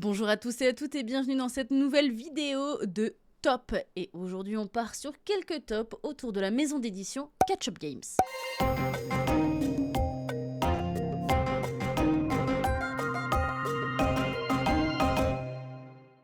Bonjour à tous et à toutes et bienvenue dans cette nouvelle vidéo de top. Et aujourd'hui on part sur quelques tops autour de la maison d'édition Ketchup Games.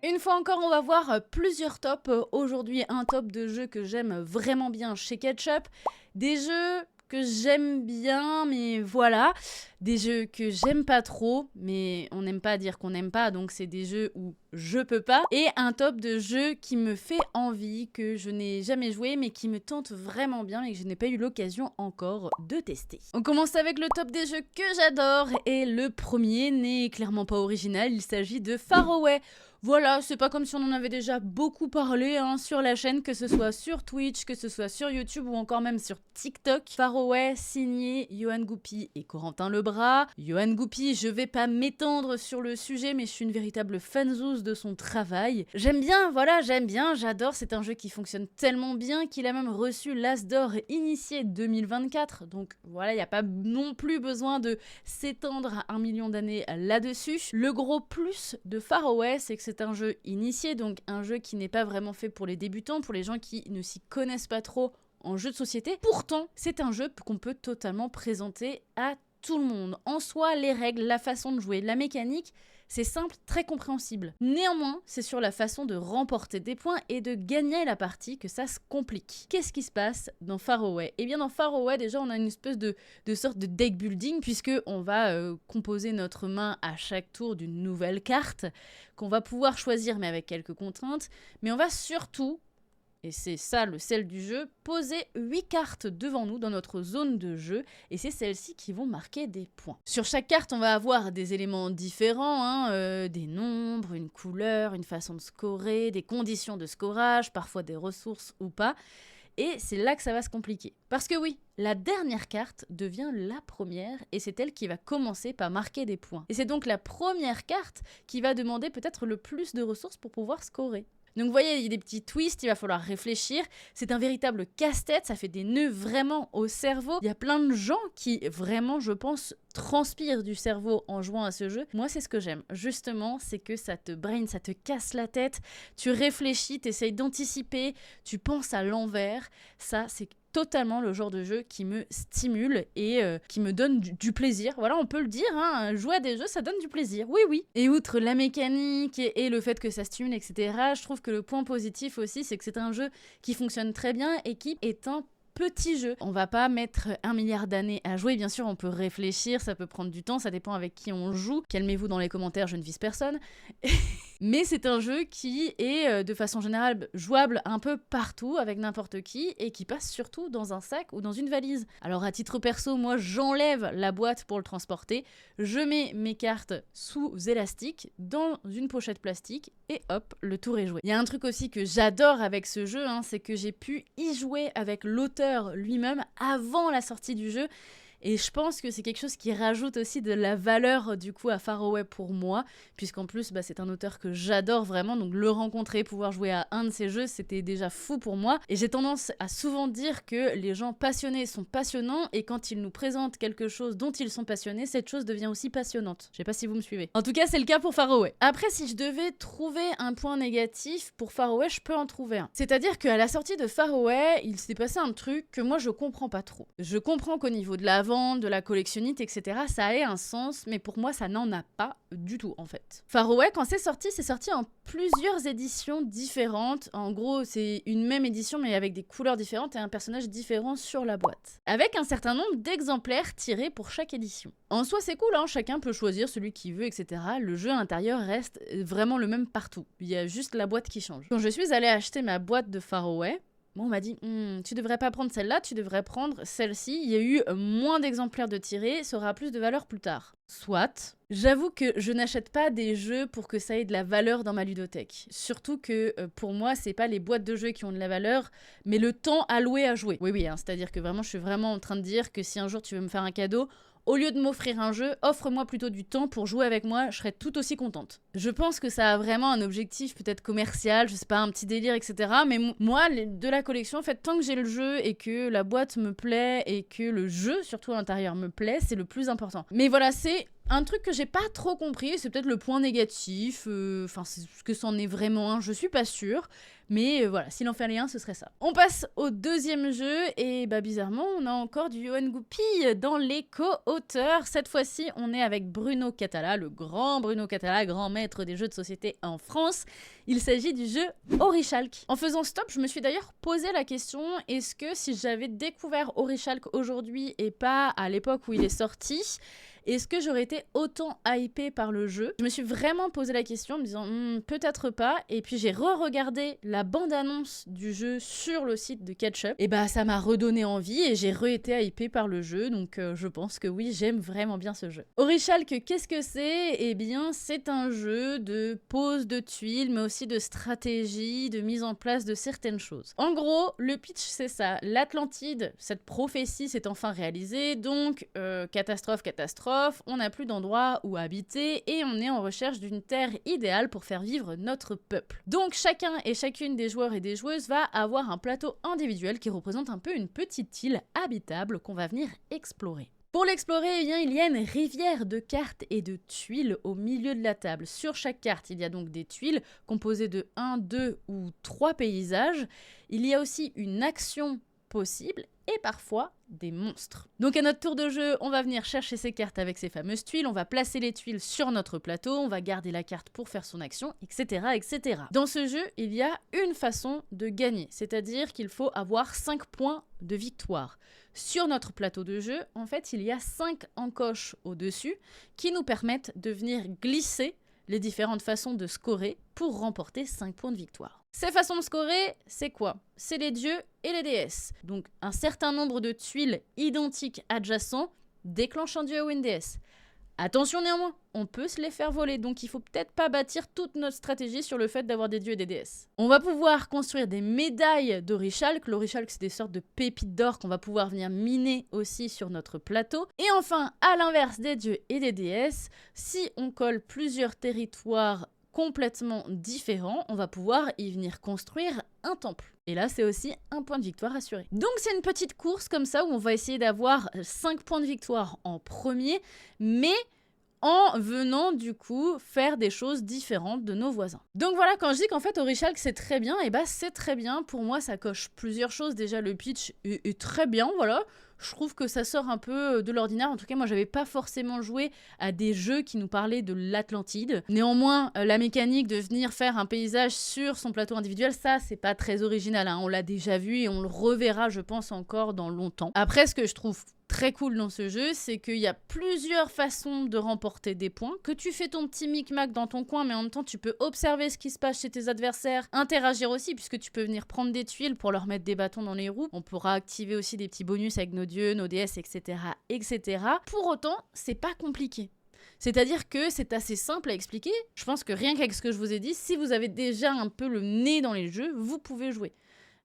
Une fois encore, on va voir plusieurs tops. Aujourd'hui, un top de jeux que j'aime vraiment bien chez Ketchup. Des jeux que j'aime bien, mais voilà. Des jeux que j'aime pas trop, mais on n'aime pas dire qu'on n'aime pas, donc c'est des jeux où je peux pas. Et un top de jeux qui me fait envie, que je n'ai jamais joué, mais qui me tente vraiment bien et que je n'ai pas eu l'occasion encore de tester. On commence avec le top des jeux que j'adore, et le premier n'est clairement pas original, il s'agit de Faraway. Voilà, c'est pas comme si on en avait déjà beaucoup parlé sur la chaîne, que ce soit sur Twitch, que ce soit sur YouTube ou encore même sur TikTok. Faraway, signé Yoann Goupy et Corentin Lebras. Yoann Goupy, je vais pas m'étendre sur le sujet, mais je suis une véritable fanzouse de son travail. J'aime bien, voilà, j'adore. C'est un jeu qui fonctionne tellement bien qu'il a même reçu l'As d'or initié 2024. Donc voilà, il n'y a pas non plus besoin de s'étendre à 1 million d'années là-dessus. Le gros plus de Faraway, c'est que c'est un jeu initié, donc un jeu qui n'est pas vraiment fait pour les débutants, pour les gens qui ne s'y connaissent pas trop en jeu de société. Pourtant, c'est un jeu qu'on peut totalement présenter à tout le monde. En soi, les règles, la façon de jouer, la mécanique, c'est simple, très compréhensible. Néanmoins, c'est sur la façon de remporter des points et de gagner la partie que ça se complique. Qu'est-ce qui se passe dans Faraway? Eh bien, dans Faraway, déjà, on a une espèce de sorte de deck building, puisqu'on va composer notre main à chaque tour d'une nouvelle carte, qu'on va pouvoir choisir, mais avec quelques contraintes. Mais on va surtout, et c'est ça le sel du jeu, poser 8 cartes devant nous dans notre zone de jeu, et c'est celles-ci qui vont marquer des points. Sur chaque carte, on va avoir des éléments différents, des nombres, une couleur, une façon de scorer, des conditions de scorage, parfois des ressources ou pas. Et c'est là que ça va se compliquer. Parce que oui, la dernière carte devient la première et c'est elle qui va commencer par marquer des points. Et c'est donc la première carte qui va demander peut-être le plus de ressources pour pouvoir scorer. Donc vous voyez, il y a des petits twists, il va falloir réfléchir. C'est un véritable casse-tête, ça fait des nœuds vraiment au cerveau. Il y a plein de gens qui vraiment, je pense, transpirent du cerveau en jouant à ce jeu. Moi, c'est ce que j'aime. Justement, c'est que ça te brain, ça te casse la tête. Tu réfléchis, tu essayes d'anticiper, tu penses à l'envers. Ça, c'est totalement le genre de jeu qui me stimule et qui me donne du plaisir. Voilà, on peut le dire, jouer à des jeux, ça donne du plaisir. Oui, oui. Et outre la mécanique et le fait que ça stimule, etc., je trouve que le point positif aussi, c'est que c'est un jeu qui fonctionne très bien et qui est un petit jeu. On va pas mettre 1 milliard d'années à jouer, bien sûr on peut réfléchir, ça peut prendre du temps, ça dépend avec qui on joue. Calmez-vous dans les commentaires, je ne vise personne. Mais c'est un jeu qui est de façon générale jouable un peu partout avec n'importe qui et qui passe surtout dans un sac ou dans une valise. Alors à titre perso, moi j'enlève la boîte pour le transporter, je mets mes cartes sous élastique dans une pochette plastique et hop, le tour est joué. Il y a un truc aussi que j'adore avec ce jeu, c'est que j'ai pu y jouer avec l'auteur lui-même avant la sortie du jeu. Et je pense que c'est quelque chose qui rajoute aussi de la valeur du coup à Faraway pour moi, puisqu'en plus c'est un auteur que j'adore vraiment, donc le rencontrer, pouvoir jouer à un de ses jeux, c'était déjà fou pour moi. Et j'ai tendance à souvent dire que les gens passionnés sont passionnants, et quand ils nous présentent quelque chose dont ils sont passionnés, cette chose devient aussi passionnante. Je sais pas si vous me suivez. En tout cas, c'est le cas pour Faraway. Après, si je devais trouver un point négatif pour Faraway, je peux en trouver un. C'est-à-dire qu'à la sortie de Faraway, il s'est passé un truc que moi je comprends pas trop. Je comprends qu'au niveau de la de la collectionnite, etc., ça ait un sens, mais pour moi, ça n'en a pas du tout, en fait. Faraway, quand c'est sorti en plusieurs éditions différentes. En gros, c'est une même édition, mais avec des couleurs différentes et un personnage différent sur la boîte. Avec un certain nombre d'exemplaires tirés pour chaque édition. En soi, c'est cool, chacun peut choisir celui qu'il veut, etc. Le jeu à l'intérieur reste vraiment le même partout. Il y a juste la boîte qui change. Quand je suis allée acheter ma boîte de Faraway, on m'a dit, tu devrais pas prendre celle-là, tu devrais prendre celle-ci. Il y a eu moins d'exemplaires de tirés, ça aura plus de valeur plus tard. Soit. J'avoue que je n'achète pas des jeux pour que ça ait de la valeur dans ma ludothèque. Surtout que pour moi, c'est pas les boîtes de jeux qui ont de la valeur, mais le temps alloué à jouer. Oui, c'est-à-dire que vraiment, je suis vraiment en train de dire que si un jour tu veux me faire un cadeau, au lieu de m'offrir un jeu, offre-moi plutôt du temps pour jouer avec moi, je serais tout aussi contente. Je pense que ça a vraiment un objectif peut-être commercial, je sais pas, un petit délire, etc. Mais moi, de la collection, en fait, tant que j'ai le jeu et que la boîte me plaît et que le jeu, surtout à l'intérieur, me plaît, c'est le plus important. Mais voilà, c'est Un truc que j'ai pas trop compris, c'est peut-être le point négatif, enfin, c'est ce que c'en est vraiment un, je suis pas sûre. Mais voilà, s'il en fallait un, ce serait ça. On passe au deuxième jeu, et bah bizarrement, on a encore du Yoann Goupil dans les co-auteurs. Cette fois-ci, on est avec Bruno Cathala, le grand Bruno Cathala, grand maître des jeux de société en France. Il s'agit du jeu Orichalque. En faisant stop, je me suis d'ailleurs posé la question, est-ce que si j'avais découvert Orichalque aujourd'hui et pas à l'époque où il est sorti, est-ce que j'aurais été autant hypée par le jeu? Je me suis vraiment posé la question en me disant peut-être pas. Et puis j'ai re-regardé la bande-annonce du jeu sur le site de Ketchup. Et bah ça m'a redonné envie et j'ai re-été hypée par le jeu. Donc je pense que oui, j'aime vraiment bien ce jeu. Orichalque, qu'est-ce que c'est? Eh bien c'est un jeu de pose de tuiles, mais aussi de stratégie, de mise en place de certaines choses. En gros, le pitch c'est ça. L'Atlantide, cette prophétie s'est enfin réalisée. Donc catastrophe, on n'a plus d'endroit où habiter et on est en recherche d'une terre idéale pour faire vivre notre peuple. Donc chacun et chacune des joueurs et des joueuses va avoir un plateau individuel qui représente un peu une petite île habitable qu'on va venir explorer. Pour l'explorer, eh bien, il y a une rivière de cartes et de tuiles au milieu de la table. Sur chaque carte, il y a donc des tuiles composées de 1, 2 ou 3 paysages. Il y a aussi une action possible et parfois des monstres. Donc à notre tour de jeu, on va venir chercher ces cartes avec ces fameuses tuiles, on va placer les tuiles sur notre plateau, on va garder la carte pour faire son action, etc. etc. Dans ce jeu, il y a une façon de gagner, c'est-à-dire qu'il faut avoir 5 points de victoire. Sur notre plateau de jeu, en fait, il y a 5 encoches au-dessus qui nous permettent de venir glisser les différentes façons de scorer pour remporter 5 points de victoire. Ces façons de scorer, c'est quoi? C'est les dieux et les déesses. Donc un certain nombre de tuiles identiques adjacents déclenchent un dieu ou une déesse. Attention néanmoins, on peut se les faire voler, donc il faut peut-être pas bâtir toute notre stratégie sur le fait d'avoir des dieux et des déesses. On va pouvoir construire des médailles d'Orichalque. L'Orichalque, c'est des sortes de pépites d'or qu'on va pouvoir venir miner aussi sur notre plateau. Et enfin, à l'inverse des dieux et des déesses, si on colle plusieurs territoires complètement différents, on va pouvoir y venir construire un temple. Et là, c'est aussi un point de victoire assuré. Donc c'est une petite course comme ça où on va essayer d'avoir 5 points de victoire en premier, mais en venant du coup faire des choses différentes de nos voisins. Donc voilà, quand je dis qu'en fait Orichalque c'est très bien, et bah c'est très bien. Pour moi ça coche plusieurs choses. Déjà le pitch est très bien, voilà. Je trouve que ça sort un peu de l'ordinaire. En tout cas, moi, j'avais pas forcément joué à des jeux qui nous parlaient de l'Atlantide. Néanmoins, la mécanique de venir faire un paysage sur son plateau individuel, ça, c'est pas très original, hein. On l'a déjà vu et on le reverra, je pense, encore dans longtemps. Après, ce que je trouve très cool dans ce jeu, c'est qu'il y a plusieurs façons de remporter des points, que tu fais ton petit micmac dans ton coin, mais en même temps tu peux observer ce qui se passe chez tes adversaires, interagir aussi, puisque tu peux venir prendre des tuiles pour leur mettre des bâtons dans les roues. On pourra activer aussi des petits bonus avec nos dieux, nos déesses, etc. etc. Pour autant, c'est pas compliqué. C'est-à-dire que c'est assez simple à expliquer. Je pense que rien qu'avec ce que je vous ai dit, si vous avez déjà un peu le nez dans les jeux, vous pouvez jouer.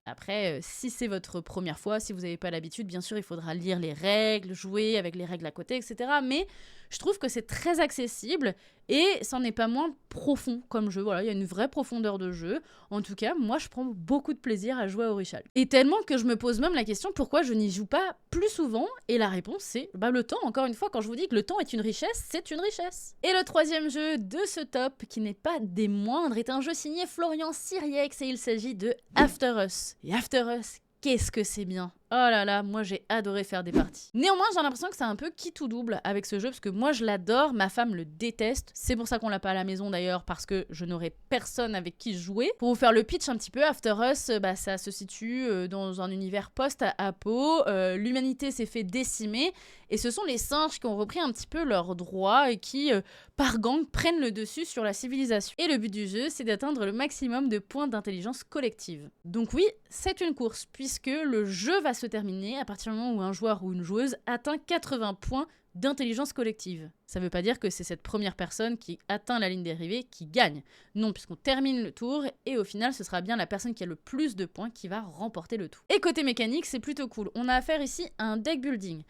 Après, si c'est votre première fois, si vous n'avez pas l'habitude, bien sûr, il faudra lire les règles, jouer avec les règles à côté, etc. Mais je trouve que c'est très accessible et ça n'est pas moins profond comme jeu. Voilà, il y a une vraie profondeur de jeu. En tout cas, moi, je prends beaucoup de plaisir à jouer à Orichalque. Et tellement que je me pose même la question pourquoi je n'y joue pas plus souvent. Et la réponse, c'est le temps. Encore une fois, quand je vous dis que le temps est une richesse, c'est une richesse. Et le troisième jeu de ce top, qui n'est pas des moindres, est un jeu signé Florian Siriex et il s'agit de After Us. Et After Us, qu'est-ce que c'est bien! Oh là là, moi j'ai adoré faire des parties. Néanmoins, j'ai l'impression que c'est un peu qui tout double avec ce jeu, parce que moi je l'adore, ma femme le déteste. C'est pour ça qu'on l'a pas à la maison d'ailleurs, parce que je n'aurai personne avec qui jouer. Pour vous faire le pitch un petit peu, After Us, ça se situe dans un univers post-apo. L'humanité s'est fait décimer, et ce sont les singes qui ont repris un petit peu leurs droits et qui, par gang, prennent le dessus sur la civilisation. Et le but du jeu, c'est d'atteindre le maximum de points d'intelligence collective. Donc oui, c'est une course, puisque le jeu va se terminer à partir du moment où un joueur ou une joueuse atteint 80 points d'intelligence collective. Ça veut pas dire que c'est cette première personne qui atteint la ligne d'arrivée qui gagne. Non, puisqu'on termine le tour et au final, ce sera bien la personne qui a le plus de points qui va remporter le tout. Et côté mécanique, c'est plutôt cool. On a affaire ici à un deck building.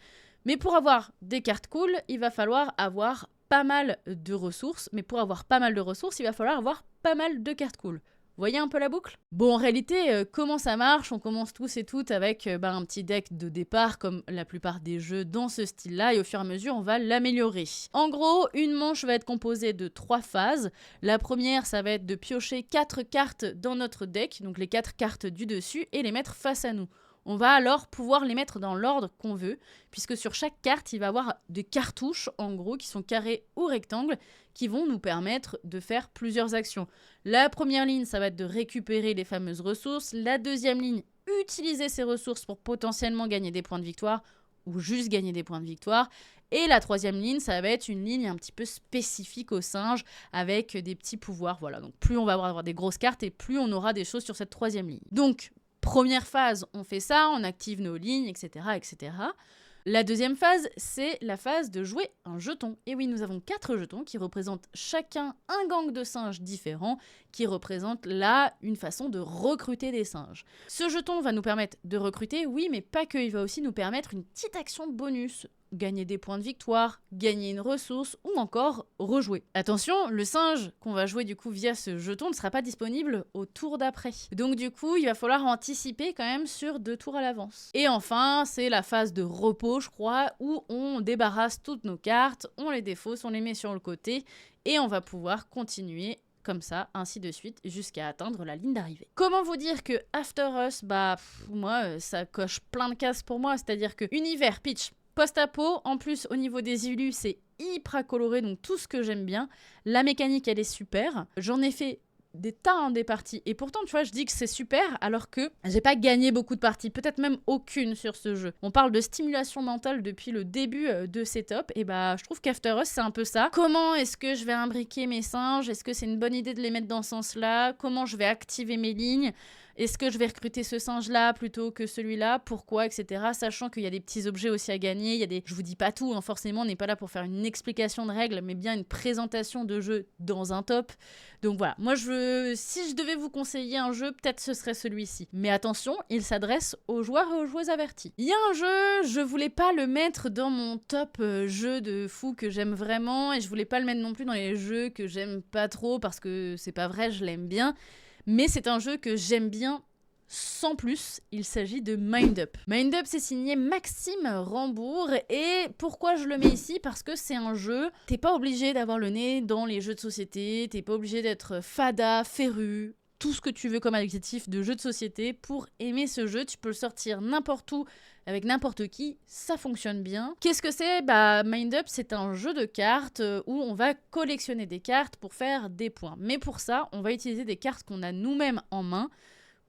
Mais pour avoir des cartes cool, il va falloir avoir pas mal de ressources. Mais pour avoir pas mal de ressources, il va falloir avoir pas mal de cartes cool. Voyez un peu la boucle? Bon, en réalité, comment ça marche? On commence tous et toutes avec un petit deck de départ, comme la plupart des jeux dans ce style-là, et au fur et à mesure, on va l'améliorer. En gros, une manche va être composée de 3 phases. La première, ça va être de piocher 4 cartes dans notre deck, donc les 4 cartes du dessus, et les mettre face à nous. On va alors pouvoir les mettre dans l'ordre qu'on veut, puisque sur chaque carte, il va y avoir des cartouches, en gros, qui sont carrés ou rectangles, qui vont nous permettre de faire plusieurs actions. La première ligne, ça va être de récupérer les fameuses ressources. La deuxième ligne, utiliser ces ressources pour potentiellement gagner des points de victoire, ou juste gagner des points de victoire. Et la troisième ligne, ça va être une ligne un petit peu spécifique au singe, avec des petits pouvoirs. Voilà, donc plus on va avoir des grosses cartes, et plus on aura des choses sur cette troisième ligne. Donc, première phase, on fait ça, on active nos lignes, etc., etc. La deuxième phase, c'est la phase de jouer un jeton. Et oui, nous avons 4 jetons qui représentent chacun un gang de singes différents, qui représentent là une façon de recruter des singes. Ce jeton va nous permettre de recruter, oui, mais pas que, il va aussi nous permettre une petite action bonus. Gagner des points de victoire, gagner une ressource ou encore rejouer. Attention, le singe qu'on va jouer du coup via ce jeton ne sera pas disponible au tour d'après. Donc du coup, il va falloir anticiper quand même sur 2 tours à l'avance. Et enfin, c'est la phase de repos, je crois, où on débarrasse toutes nos cartes, on les défausse, on les met sur le côté et on va pouvoir continuer comme ça, ainsi de suite, jusqu'à atteindre la ligne d'arrivée. Comment vous dire que After Us, moi, ça coche plein de cases pour moi, c'est-à-dire que univers, pitch, post-apo, en plus au niveau des illus, c'est hyper coloré, donc tout ce que j'aime bien. La mécanique, elle est super. J'en ai fait des tas des parties, et pourtant, tu vois, je dis que c'est super, alors que j'ai pas gagné beaucoup de parties, peut-être même aucune sur ce jeu. On parle de stimulation mentale depuis le début de Setup, et je trouve qu'After Us, c'est un peu ça. Comment est-ce que je vais imbriquer mes singes? Est-ce que c'est une bonne idée de les mettre dans ce sens-là? Comment je vais activer mes lignes? Est-ce que je vais recruter ce singe-là plutôt que celui-là? Pourquoi? Etc. Sachant qu'il y a des petits objets aussi à gagner. Il y a des... Je vous dis pas tout, hein, forcément, on n'est pas là pour faire une explication de règles, mais bien une présentation de jeu dans un top. Donc voilà, moi, si je devais vous conseiller un jeu, peut-être ce serait celui-ci. Mais attention, il s'adresse aux joueurs et aux joueuses avertis. Il y a un jeu, je voulais pas le mettre dans mon top jeu de fou que j'aime vraiment, et je voulais pas le mettre non plus dans les jeux que j'aime pas trop, parce que c'est pas vrai, je l'aime bien. Mais c'est un jeu que j'aime bien sans plus, il s'agit de Mind Up. Mind Up, c'est signé Maxime Rambourg, et pourquoi je le mets ici? Parce que c'est un jeu, t'es pas obligé d'avoir le nez dans les jeux de société, t'es pas obligé d'être fada, féru, tout ce que tu veux comme adjectif de jeu de société pour aimer ce jeu. Tu peux le sortir n'importe où, avec n'importe qui, ça fonctionne bien. Qu'est-ce que c'est? Mind Up, c'est un jeu de cartes où on va collectionner des cartes pour faire des points. Mais pour ça, on va utiliser des cartes qu'on a nous-mêmes en main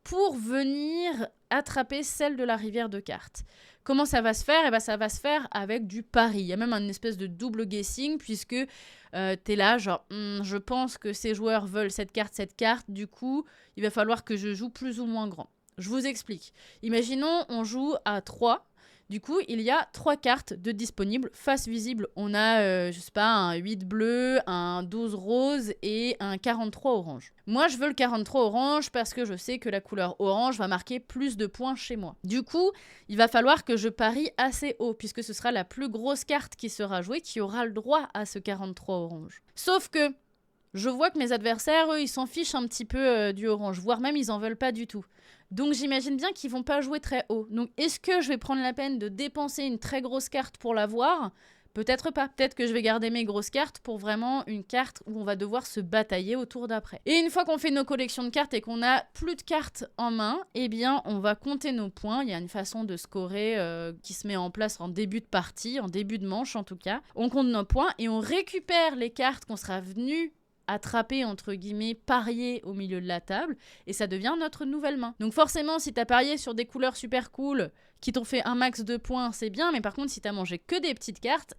pour venir attraper celle de la rivière de cartes. Comment ça va se faire? Ça va se faire avec du pari. Il y a même une espèce de double guessing, puisque t'es là, genre, je pense que ces joueurs veulent cette carte, du coup, il va falloir que je joue plus ou moins grand. Je vous explique. Imaginons, on joue à 3. Du coup, il y a 3 cartes de disponibles. Face visible, on a, un 8 bleu, un 12 rose et un 43 orange. Moi, je veux le 43 orange parce que je sais que la couleur orange va marquer plus de points chez moi. Du coup, il va falloir que je parie assez haut, puisque ce sera la plus grosse carte qui sera jouée qui aura le droit à ce 43 orange. Sauf que je vois que mes adversaires, eux, ils s'en fichent un petit peu du orange, voire même ils en veulent pas du tout. Donc j'imagine bien qu'ils vont pas jouer très haut. Donc est-ce que je vais prendre la peine de dépenser une très grosse carte pour l'avoir? Peut-être pas. Peut-être que je vais garder mes grosses cartes pour vraiment une carte où on va devoir se batailler au tour d'après. Et une fois qu'on fait nos collections de cartes et qu'on a plus de cartes en main, eh bien on va compter nos points. Il y a une façon de scorer qui se met en place en début de partie, en début de manche en tout cas. On compte nos points et on récupère les cartes qu'on sera venu attraper, entre guillemets, parier au milieu de la table, et ça devient notre nouvelle main. Donc forcément, si t'as parié sur des couleurs super cool, qui t'ont fait un max de points, c'est bien, mais par contre, si t'as mangé que des petites cartes,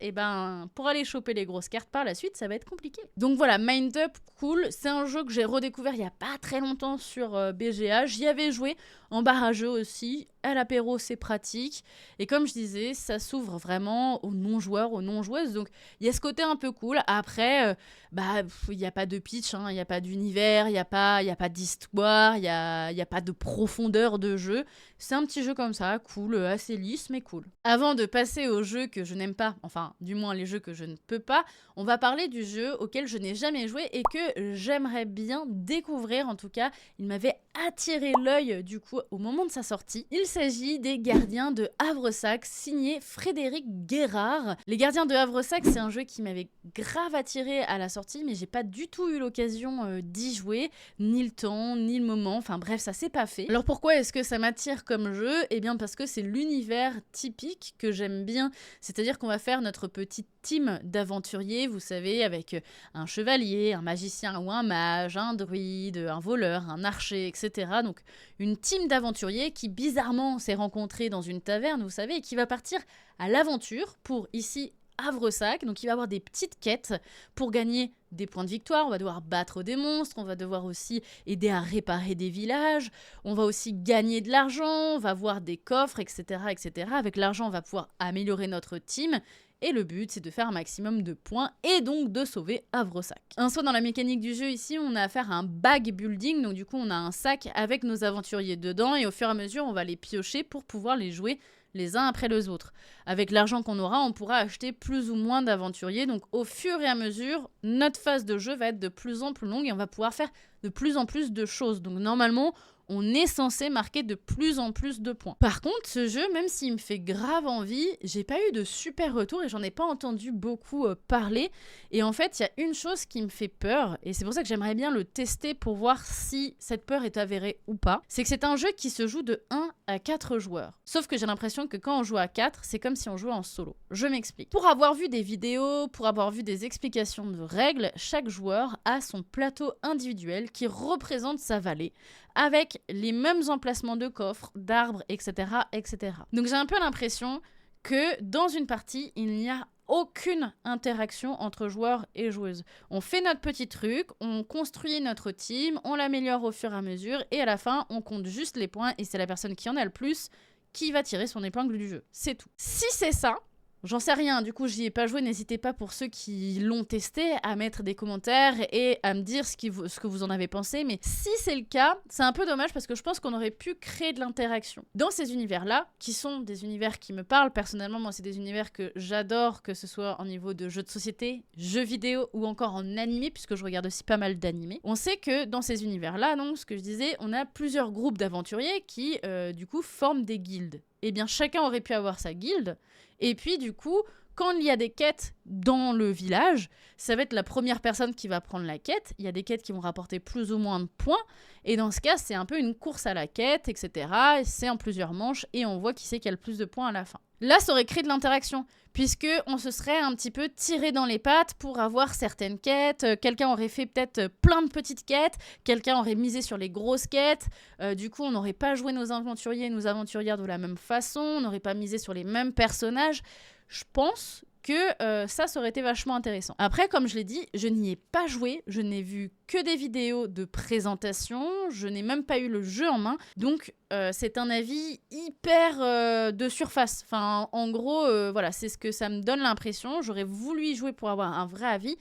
pour aller choper les grosses cartes par la suite, ça va être compliqué. Donc voilà, Mind Up, cool, c'est un jeu que j'ai redécouvert il y a pas très longtemps sur BGA, j'y avais joué en barrageux aussi, à l'apéro c'est pratique, et comme je disais, ça s'ouvre vraiment aux non-joueurs, aux non-joueuses, donc il y a ce côté un peu cool. Après, il n'y a pas de pitch, il n'y a pas d'univers, il n'y a pas d'histoire, il n'y a pas de profondeur de jeu, c'est un petit jeu comme ça, cool, cool, assez lisse mais cool. Avant de passer aux jeux que je n'aime pas, enfin du moins les jeux que je ne peux pas, on va parler du jeu auquel je n'ai jamais joué et que j'aimerais bien découvrir. En tout cas, il m'avait attiré l'œil du coup au moment de sa sortie. Il s'agit des Gardiens de Havresac, signé Frédéric Guérard. Les Gardiens de Havresac, c'est un jeu qui m'avait grave attiré à la sortie, mais j'ai pas du tout eu l'occasion d'y jouer, ni le temps, ni le moment, enfin bref, ça s'est pas fait. Alors pourquoi est-ce que ça m'attire comme jeu? Eh bien parce que c'est l'univers typique que j'aime bien, c'est-à-dire qu'on va faire notre petite team d'aventuriers, vous savez, avec un chevalier, un magicien ou un mage, un druide, un voleur, un archer, etc. Donc une team d'aventuriers qui bizarrement s'est rencontrée dans une taverne, vous savez, et qui va partir à l'aventure pour ici Havresac. Donc il va y avoir des petites quêtes pour gagner des points de victoire, on va devoir battre des monstres, on va devoir aussi aider à réparer des villages, on va aussi gagner de l'argent, on va voir des coffres, etc. etc. Avec l'argent, on va pouvoir améliorer notre team. Et le but, c'est de faire un maximum de points et donc de sauver Havresac. Un saut dans la mécanique du jeu, ici, on a affaire à un bag building. Donc du coup, on a un sac avec nos aventuriers dedans. Et au fur et à mesure, on va les piocher pour pouvoir les jouer les uns après les autres. Avec l'argent qu'on aura, on pourra acheter plus ou moins d'aventuriers. Donc au fur et à mesure, notre phase de jeu va être de plus en plus longue et on va pouvoir faire de plus en plus de choses. Donc normalement, on est censé marquer de plus en plus de points. Par contre, ce jeu, même s'il me fait grave envie, j'ai pas eu de super retour et j'en ai pas entendu beaucoup parler. Et en fait, il y a une chose qui me fait peur, et c'est pour ça que j'aimerais bien le tester pour voir si cette peur est avérée ou pas. C'est que c'est un jeu qui se joue de 1 à 4 joueurs. Sauf que j'ai l'impression que quand on joue à 4, c'est comme si on jouait en solo. Je m'explique. Pour avoir vu des vidéos, pour avoir vu des explications de règles, chaque joueur a son plateau individuel qui représente sa vallée, avec les mêmes emplacements de coffres, d'arbres, etc., etc. Donc j'ai un peu l'impression que dans une partie, il n'y a aucune interaction entre joueurs et joueuses. On fait notre petit truc, on construit notre team, on l'améliore au fur et à mesure, et à la fin, on compte juste les points, et c'est la personne qui en a le plus qui va tirer son épingle du jeu. C'est tout. Si c'est ça, j'en sais rien, du coup j'y ai pas joué, n'hésitez pas pour ceux qui l'ont testé à mettre des commentaires et à me dire ce que vous en avez pensé, mais si c'est le cas, c'est un peu dommage parce que je pense qu'on aurait pu créer de l'interaction. Dans ces univers-là, qui sont des univers qui me parlent, personnellement moi c'est des univers que j'adore, que ce soit en niveau de jeux de société, jeux vidéo ou encore en animé, puisque je regarde aussi pas mal d'animés. On sait que dans ces univers-là, donc ce que je disais, on a plusieurs groupes d'aventuriers qui du coup forment des guildes. Eh bien chacun aurait pu avoir sa guilde. Et puis, du coup, quand il y a des quêtes dans le village, ça va être la première personne qui va prendre la quête. Il y a des quêtes qui vont rapporter plus ou moins de points. Et dans ce cas, c'est un peu une course à la quête, etc. C'est en plusieurs manches et on voit qui c'est qui a le plus de points à la fin. Là, ça aurait créé de l'interaction, puisqu'on se serait un petit peu tiré dans les pattes pour avoir certaines quêtes. Quelqu'un aurait fait peut-être plein de petites quêtes, quelqu'un aurait misé sur les grosses quêtes. Du coup, on n'aurait pas joué nos aventuriers et nos aventurières de la même façon, on n'aurait pas misé sur les mêmes personnages. Je pense que ça aurait été vachement intéressant. Après, comme je l'ai dit, je n'y ai pas joué, je n'ai vu que des vidéos de présentation, je n'ai même pas eu le jeu en main, donc c'est un avis hyper de surface. Enfin, en gros, voilà, c'est ce que ça me donne l'impression. J'aurais voulu y jouer pour avoir un vrai avis.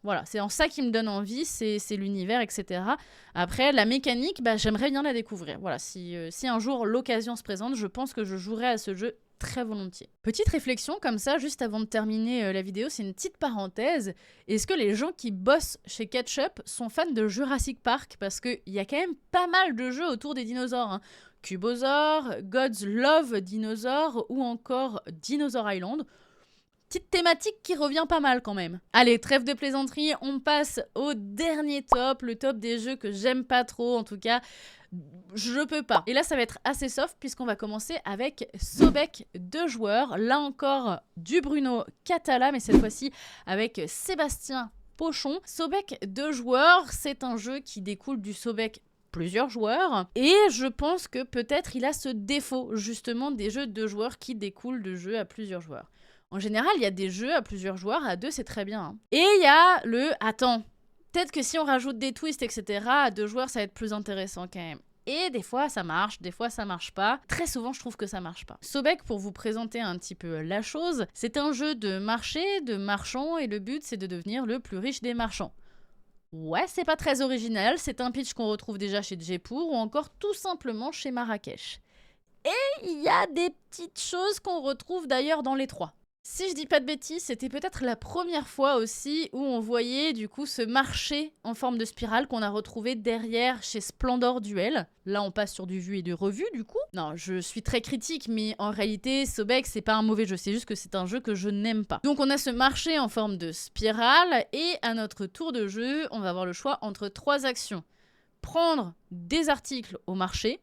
Voilà, c'est en ça qui me donne envie, c'est l'univers, etc. Après, la mécanique, bah, j'aimerais bien la découvrir. Voilà, si un jour l'occasion se présente, je pense que je jouerai à ce jeu très volontiers. Petite réflexion comme ça, juste avant de terminer la vidéo, c'est une petite parenthèse. Est-ce que les gens qui bossent chez Ketchup sont fans de Jurassic Park? Parce qu'il y a quand même pas mal de jeux autour des dinosaures, hein. Cubosaur, God's Love Dinosaur ou encore Dinosaur Island. Petite thématique qui revient pas mal quand même. Allez, trêve de plaisanterie, on passe au dernier top, le top des jeux que j'aime pas trop, en tout cas, je peux pas. Et là, ça va être assez soft puisqu'on va commencer avec Sobek 2 joueurs. Là encore, du Bruno Catala, mais cette fois-ci avec Sébastien Pochon. Sobek 2 joueurs, c'est un jeu qui découle du Sobek plusieurs joueurs, et je pense que peut-être il a ce défaut justement des jeux de 2 joueurs qui découlent de jeux à plusieurs joueurs. En général, il y a des jeux à plusieurs joueurs, à 2 c'est très bien. Hein. Et il y a le « attends, peut-être que si on rajoute des twists, etc., à 2 joueurs, ça va être plus intéressant quand même ». Et des fois, ça marche, des fois, ça marche pas. Très souvent, je trouve que ça marche pas. Sobek, pour vous présenter un petit peu la chose, c'est un jeu de marché, de marchands, et le but, c'est de devenir le plus riche des marchands. Ouais, c'est pas très original, c'est un pitch qu'on retrouve déjà chez Djepour ou encore tout simplement chez Marrakech. Et il y a des petites choses qu'on retrouve d'ailleurs dans les 3. Si je dis pas de bêtises, c'était peut-être la première fois aussi où on voyait du coup ce marché en forme de spirale qu'on a retrouvé derrière chez Splendor Duel. Là, on passe sur du vu et du revu du coup. Non, je suis très critique, mais en réalité, Sobek, c'est pas un mauvais jeu, c'est juste que c'est un jeu que je n'aime pas. Donc on a ce marché en forme de spirale et à notre tour de jeu, on va avoir le choix entre 3 actions. Prendre des articles au marché,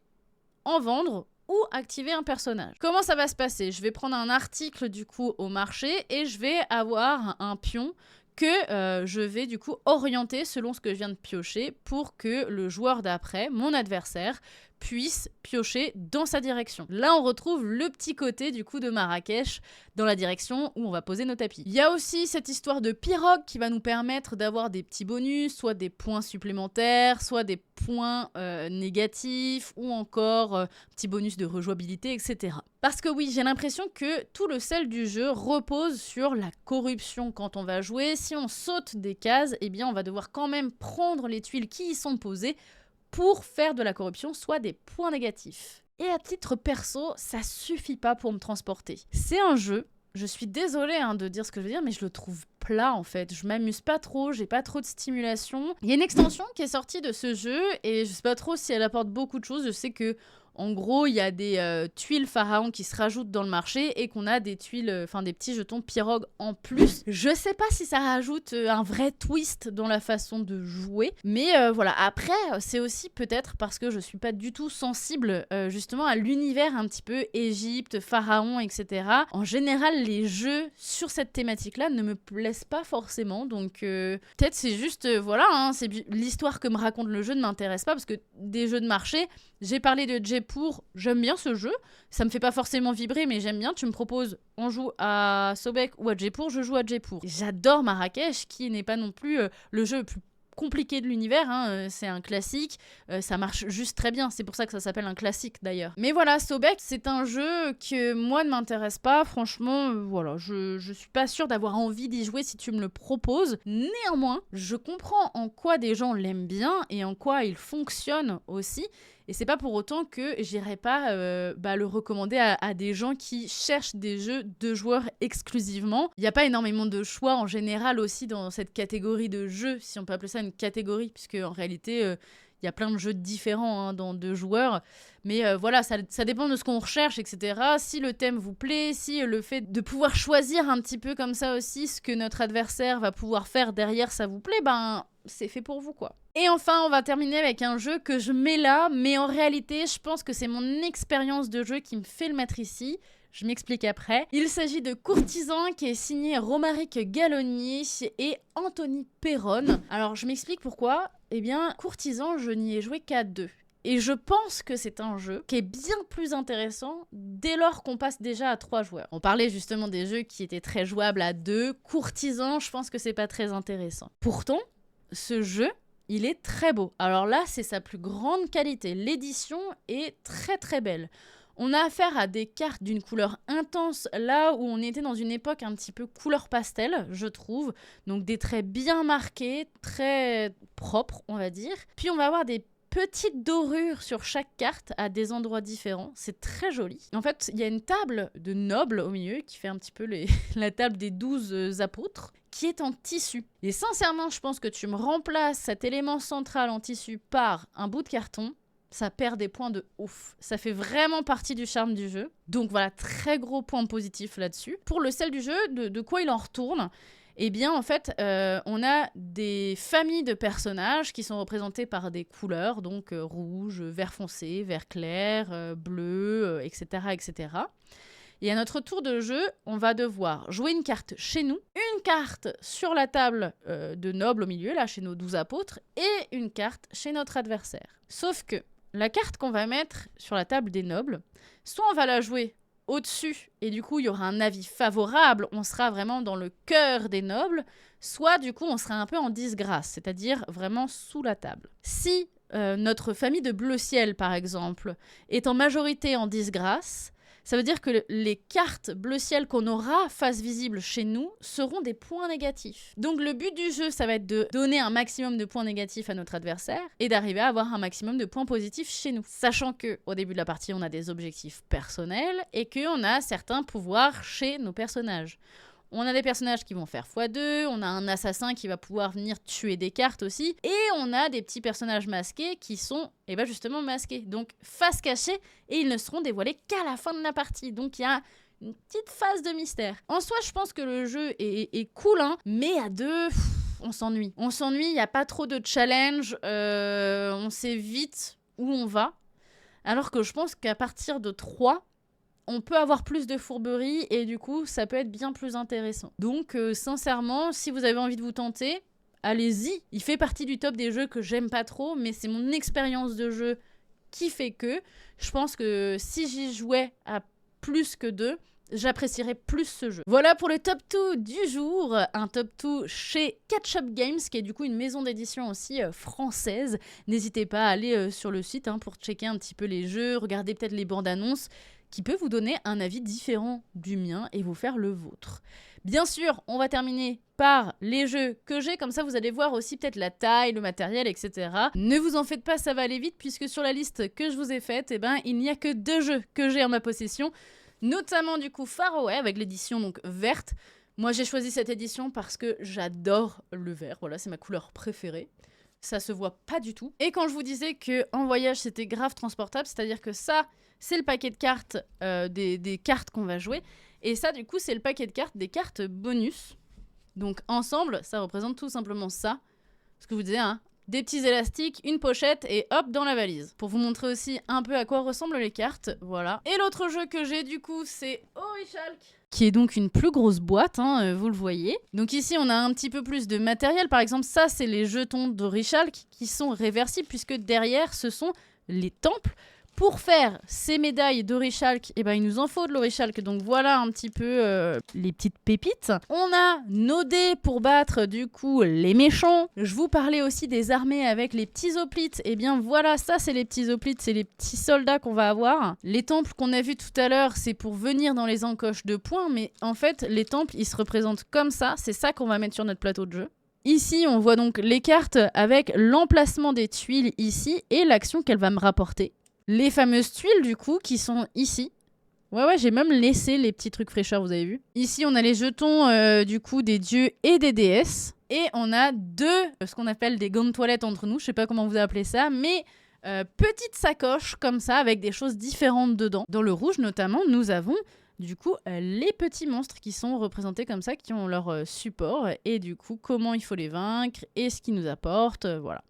en vendre ou activer un personnage. Comment ça va se passer? Je vais prendre un article du coup au marché et je vais avoir un pion que je vais du coup orienter selon ce que je viens de piocher pour que le joueur d'après, mon adversaire, puisse piocher dans sa direction. Là, on retrouve le petit côté du coup de Marrakech dans la direction où on va poser nos tapis. Il y a aussi cette histoire de pirogue qui va nous permettre d'avoir des petits bonus, soit des points supplémentaires, soit des points négatifs ou encore petits bonus de rejouabilité, etc. Parce que oui, j'ai l'impression que tout le sel du jeu repose sur la corruption quand on va jouer. Si on saute des cases, eh bien on va devoir quand même prendre les tuiles qui y sont posées pour faire de la corruption, soit des points négatifs. Et à titre perso, ça suffit pas pour me transporter. C'est un jeu, je suis désolée de dire ce que je veux dire, mais je le trouve plat en fait. Je m'amuse pas trop, j'ai pas trop de stimulation. Il y a une extension qui est sortie de ce jeu et je sais pas trop si elle apporte beaucoup de choses. Je sais que en gros, il y a des tuiles pharaon qui se rajoutent dans le marché et qu'on a des tuiles, enfin des petits jetons pirogue en plus. Je sais pas si ça rajoute un vrai twist dans la façon de jouer, mais voilà. Après, c'est aussi peut-être parce que je suis pas du tout sensible justement à l'univers un petit peu Égypte, pharaon, etc. En général, les jeux sur cette thématique-là ne me plaisent pas forcément, donc peut-être c'est juste, voilà, c'est l'histoire que me raconte le jeu ne m'intéresse pas parce que des jeux de marché, j'ai parlé de Jaipur, j'aime bien ce jeu. Ça me fait pas forcément vibrer, mais j'aime bien. Tu me proposes, on joue à Sobek ou à Jaipur, je joue à Jaipur. J'adore Marrakech, qui n'est pas non plus le jeu le plus compliqué de l'univers, c'est un classique, ça marche juste très bien, c'est pour ça que ça s'appelle un classique d'ailleurs. Mais voilà, Sobek, c'est un jeu que moi ne m'intéresse pas, franchement, voilà, je suis pas sûre d'avoir envie d'y jouer si tu me le proposes. Néanmoins, je comprends en quoi des gens l'aiment bien et en quoi il fonctionne aussi. Et c'est pas pour autant que j'irai pas le recommander à des gens qui cherchent des jeux de joueurs exclusivement. Il n'y a pas énormément de choix en général aussi dans cette catégorie de jeux, si on peut appeler ça une catégorie, puisque en réalité, il y a plein de jeux différents dans deux joueurs. Mais voilà, ça dépend de ce qu'on recherche, etc. Si le thème vous plaît, si le fait de pouvoir choisir un petit peu comme ça aussi ce que notre adversaire va pouvoir faire derrière, ça vous plaît, ben c'est fait pour vous, quoi. Et enfin, on va terminer avec un jeu que je mets là, mais en réalité, je pense que c'est mon expérience de jeu qui me fait le mettre ici. Je m'explique après. Il s'agit de Courtisan qui est signé Romaric Galloni et Anthony Perron. Alors, je m'explique pourquoi. Eh bien, Courtisan, je n'y ai joué qu'à 2. Et je pense que c'est un jeu qui est bien plus intéressant dès lors qu'on passe déjà à 3 joueurs. On parlait justement des jeux qui étaient très jouables à 2. Courtisan, je pense que c'est pas très intéressant. Pourtant, ce jeu, il est très beau. Alors là, c'est sa plus grande qualité. L'édition est très très belle. On a affaire à des cartes d'une couleur intense, là où on était dans une époque un petit peu couleur pastel, je trouve. Donc des traits bien marqués, très propres, on va dire. Puis on va avoir des petites dorures sur chaque carte à des endroits différents. C'est très joli. En fait, il y a une table de nobles au milieu qui fait un petit peu la table des 12 apôtres, qui est en tissu. Et sincèrement, je pense que tu me remplaces cet élément central en tissu par un bout de carton, ça perd des points de ouf. Ça fait vraiment partie du charme du jeu. Donc voilà, très gros point positif là-dessus. Pour le sel du jeu, de quoi il en retourne ? Eh bien, en fait, on a des familles de personnages qui sont représentés par des couleurs, donc rouge, vert foncé, vert clair, bleu, etc., etc. Et à notre tour de jeu, on va devoir jouer une carte chez nous, une carte sur la table de nobles au milieu, là, chez nos 12 apôtres, et une carte chez notre adversaire. Sauf que la carte qu'on va mettre sur la table des nobles, soit on va la jouer au-dessus, et du coup, il y aura un avis favorable, on sera vraiment dans le cœur des nobles, soit du coup, on sera un peu en disgrâce, c'est-à-dire vraiment sous la table. Si notre famille de bleu ciel, par exemple, est en majorité en disgrâce, Ça veut dire que les cartes bleu ciel qu'on aura face visible chez nous seront des points négatifs. Donc le but du jeu, ça va être de donner un maximum de points négatifs à notre adversaire et d'arriver à avoir un maximum de points positifs chez nous. Sachant que au début de la partie, on a des objectifs personnels et qu'on a certains pouvoirs chez nos personnages. On a des personnages qui vont faire x2, on a un assassin qui va pouvoir venir tuer des cartes aussi, et on a des petits personnages masqués qui sont justement masqués. Donc face cachée, et ils ne seront dévoilés qu'à la fin de la partie. Donc il y a une petite phase de mystère. En soi, je pense que le jeu est cool, hein, mais à deux, on s'ennuie. On s'ennuie, il n'y a pas trop de challenge, on sait vite où on va. Alors que je pense qu'à partir de 3, on peut avoir plus de fourberie et du coup, ça peut être bien plus intéressant. Donc, sincèrement, si vous avez envie de vous tenter, allez-y. Il fait partie du top des jeux que j'aime pas trop, mais c'est mon expérience de jeu qui fait que je pense que si j'y jouais à plus que 2, j'apprécierais plus ce jeu. Voilà pour le top 2 du jour, un top 2 chez Ketchup Games, qui est du coup une maison d'édition aussi française. N'hésitez pas à aller sur le site pour checker un petit peu les jeux, regarder peut-être les bandes annonces, qui peut vous donner un avis différent du mien et vous faire le vôtre. Bien sûr, on va terminer par les jeux que j'ai, comme ça vous allez voir aussi peut-être la taille, le matériel, etc. Ne vous en faites pas, ça va aller vite, puisque sur la liste que je vous ai faite, il n'y a que 2 jeux que j'ai en ma possession, notamment du coup Far Away, avec l'édition donc verte. Moi j'ai choisi cette édition parce que j'adore le vert, voilà, c'est ma couleur préférée. Ça se voit pas du tout. Et quand je vous disais que en voyage c'était grave transportable, c'est-à-dire que ça, c'est le paquet de cartes des cartes qu'on va jouer. Et ça, du coup, c'est le paquet de cartes des cartes bonus. Donc, ensemble, ça représente tout simplement ça. Ce que je vous disais, des petits élastiques, une pochette et hop, dans la valise. Pour vous montrer aussi un peu à quoi ressemblent les cartes. Voilà. Et l'autre jeu que j'ai, du coup, c'est Orichalk, qui est donc une plus grosse boîte, vous le voyez. Donc ici, on a un petit peu plus de matériel. Par exemple, ça, c'est les jetons d'Orichalk qui sont réversibles, puisque derrière, ce sont les temples. Pour faire ces médailles d'Orichalk, il nous en faut de l'Orichalk. Donc voilà un petit peu les petites pépites. On a nos dés pour battre du coup les méchants. Je vous parlais aussi des armées avec les petits hoplites. Et bien voilà, ça c'est les petits hoplites, c'est les petits soldats qu'on va avoir. Les temples qu'on a vus tout à l'heure, c'est pour venir dans les encoches de points. Mais en fait, les temples, ils se représentent comme ça. C'est ça qu'on va mettre sur notre plateau de jeu. Ici, on voit donc les cartes avec l'emplacement des tuiles ici et l'action qu'elle va me rapporter. Les fameuses tuiles, du coup, qui sont ici. Ouais, j'ai même laissé les petits trucs fraîcheurs, vous avez vu. Ici, on a les jetons, du coup, des dieux et des déesses. Et on a 2, ce qu'on appelle des gants de toilette entre nous. Je sais pas comment vous appelez ça, mais petites sacoches comme ça, avec des choses différentes dedans. Dans le rouge, notamment, nous avons, du coup, les petits monstres qui sont représentés comme ça, qui ont leur support. Et du coup, comment il faut les vaincre et ce qu'ils nous apportent. Voilà.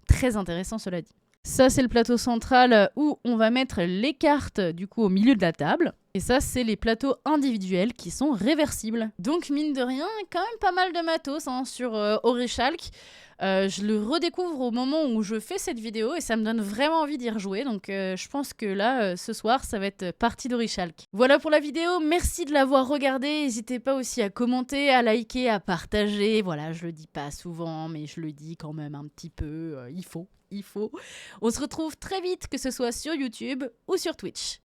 Très intéressant, cela dit. Ça, c'est le plateau central où on va mettre les cartes du coup au milieu de la table. Et ça, c'est les plateaux individuels qui sont réversibles. Donc, mine de rien, quand même pas mal de matos sur Orichalk. Je le redécouvre au moment où je fais cette vidéo et ça me donne vraiment envie d'y rejouer. Donc, je pense que là, ce soir, ça va être partie d'Orichalk. Voilà pour la vidéo. Merci de l'avoir regardée. N'hésitez pas aussi à commenter, à liker, à partager. Voilà, je le dis pas souvent, mais je le dis quand même un petit peu. Il faut. On se retrouve très vite, que ce soit sur YouTube ou sur Twitch.